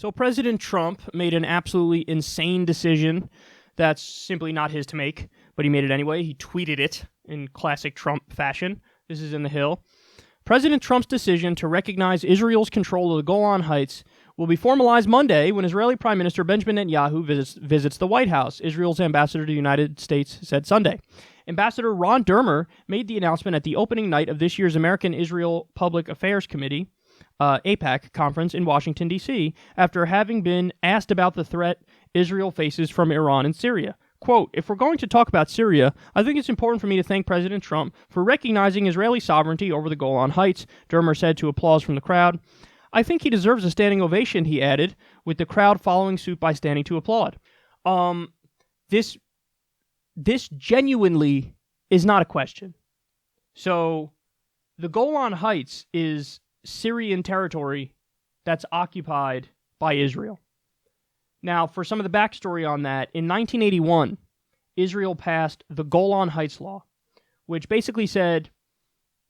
So President Trump made an absolutely insane decision that's simply not his to make, but he made it anyway. He tweeted it in classic Trump fashion. This is in the Hill. President Trump's decision to recognize Israel's control of the Golan Heights will be formalized Monday when Israeli Prime Minister Benjamin Netanyahu visits the White House, Israel's ambassador to the United States said Sunday. Ambassador Ron Dermer made the announcement at the opening night of this year's American-Israel Public Affairs Committee, AIPAC, conference in Washington, D.C., after having been asked about the threat Israel faces from Iran and Syria. Quote, if we're going to talk about Syria, I think it's important for me to thank President Trump for recognizing Israeli sovereignty over the Golan Heights, Dermer said to applause from the crowd. I think he deserves a standing ovation, he added, with the crowd following suit by standing to applaud. This genuinely is not a question. So, the Golan Heights is Syrian territory that's occupied by Israel. Now, for some of the backstory on that, in 1981, Israel passed the Golan Heights Law, which basically said,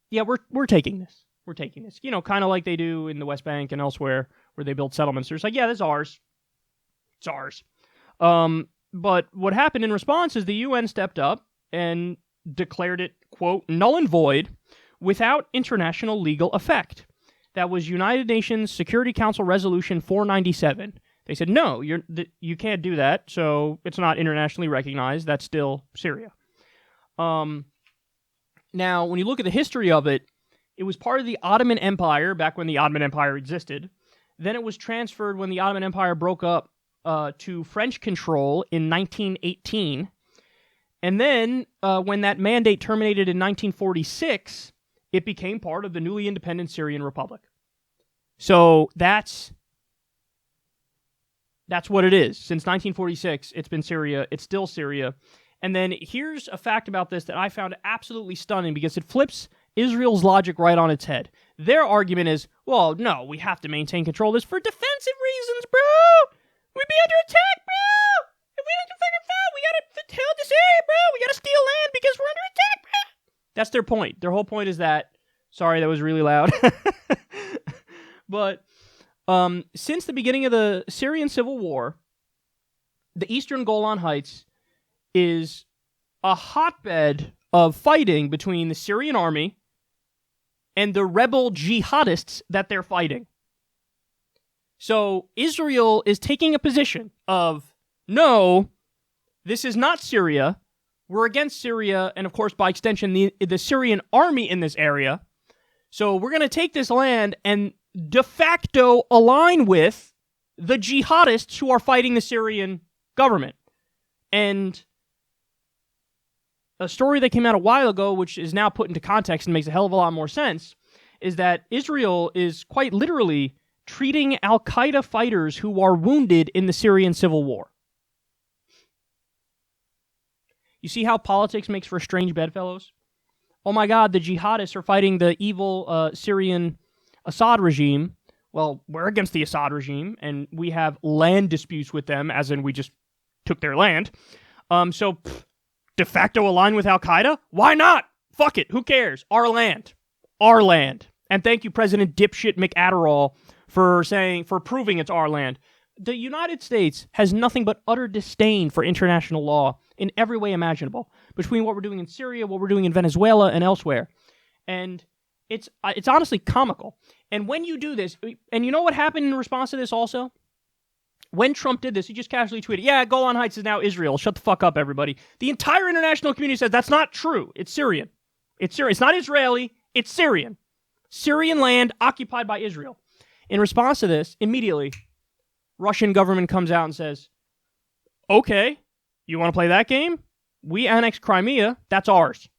yeah, we're taking this. We're taking this. You know, kind of like they do in the West Bank and elsewhere where they build settlements. They're just like, yeah, this is ours. It's ours. But what happened in response is the UN stepped up and declared it, quote, null and void without international legal effect. That was United Nations Security Council Resolution 497. They said, no, you can't do that, so it's not internationally recognized. That's still Syria. Now, when you look at the history of it, it was part of the Ottoman Empire back when the Ottoman Empire existed. Then it was transferred when the Ottoman Empire broke up to French control in 1918. And then when that mandate terminated in 1946, it became part of the newly independent Syrian Republic. So that's what it is. Since 1946, it's been Syria. It's still Syria. And then here's a fact about this that I found absolutely stunning because it flips Israel's logic right on its head. Their argument is, well, no, we have to maintain control of this for defensive reasons, bro. We'd be under attack, bro. If we don't fucking fall, we gotta hold this area, bro. We gotta steal land because we're under attack, bro. That's their point. Their whole point is that, sorry, that was really loud. But since the beginning of the Syrian civil war, the eastern Golan Heights is a hotbed of fighting between the Syrian army and the rebel jihadists that they're fighting. So Israel is taking a position of, no, this is not Syria. We're against Syria, and of course, by extension, the Syrian army in this area. So we're going to take this land and de facto align with the jihadists who are fighting the Syrian government. And a story that came out a while ago, which is now put into context and makes a hell of a lot more sense, is that Israel is quite literally treating Al-Qaeda fighters who are wounded in the Syrian civil war. You see how politics makes for a strange bedfellows? Oh my God, the jihadists are fighting the evil Syrian Assad regime. Well, we're against the Assad regime, and we have land disputes with them, as in we just took their land. So de facto align with Al-Qaeda? Why not? Fuck it. Who cares? Our land. Our land. And thank you, President Dipshit McAdderall, for proving it's our land. The United States has nothing but utter disdain for international law in every way imaginable, between what we're doing in Syria, what we're doing in Venezuela, and elsewhere. And it's honestly comical. And when you do this, and you know what happened in response to this also? When Trump did this, he just casually tweeted, yeah, Golan Heights is now Israel. Shut the fuck up, everybody. The entire international community says that's not true. It's Syrian. It's Syrian. It's not Israeli. It's Syrian. Syrian land occupied by Israel. In response to this, immediately, Russian government comes out and says, okay, you want to play that game? We annexed Crimea. That's ours.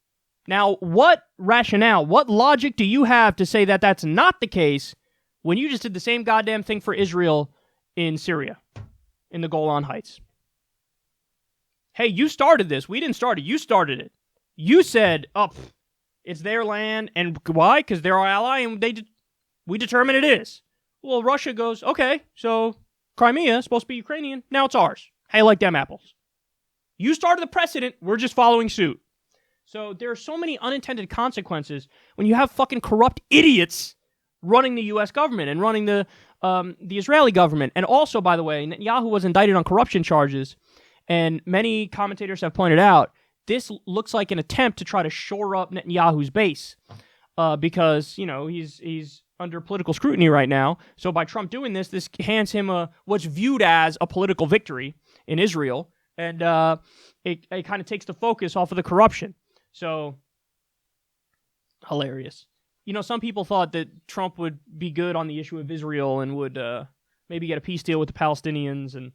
Now, what rationale, what logic do you have to say that that's not the case when you just did the same goddamn thing for Israel in Syria, in the Golan Heights? Hey, you started this. We didn't start it. You started it. You said, it's their land. And why? Because they're our ally, and we determine it is. Well, Russia goes, okay, so Crimea is supposed to be Ukrainian. Now it's ours. How you like them apples? You started the precedent. We're just following suit. So there are so many unintended consequences when you have fucking corrupt idiots running the U.S. government and running the the Israeli government. And also, by the way, Netanyahu was indicted on corruption charges, and many commentators have pointed out this looks like an attempt to try to shore up Netanyahu's base, because he's under political scrutiny right now. So by Trump doing this hands him what's viewed as a political victory in Israel, and it kind of takes the focus off of the corruption. So hilarious. Some people thought that Trump would be good on the issue of Israel and would maybe get a peace deal with the Palestinians. And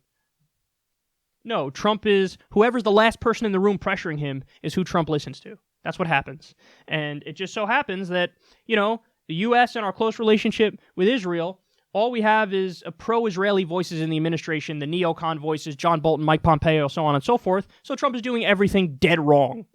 no, Trump is, whoever's the last person in the room pressuring him is who Trump listens to. That's what happens. And it just so happens that, the U.S. and our close relationship with Israel, all we have is pro-Israeli voices in the administration, the neocon voices, John Bolton, Mike Pompeo, so on and so forth. So Trump is doing everything dead wrong.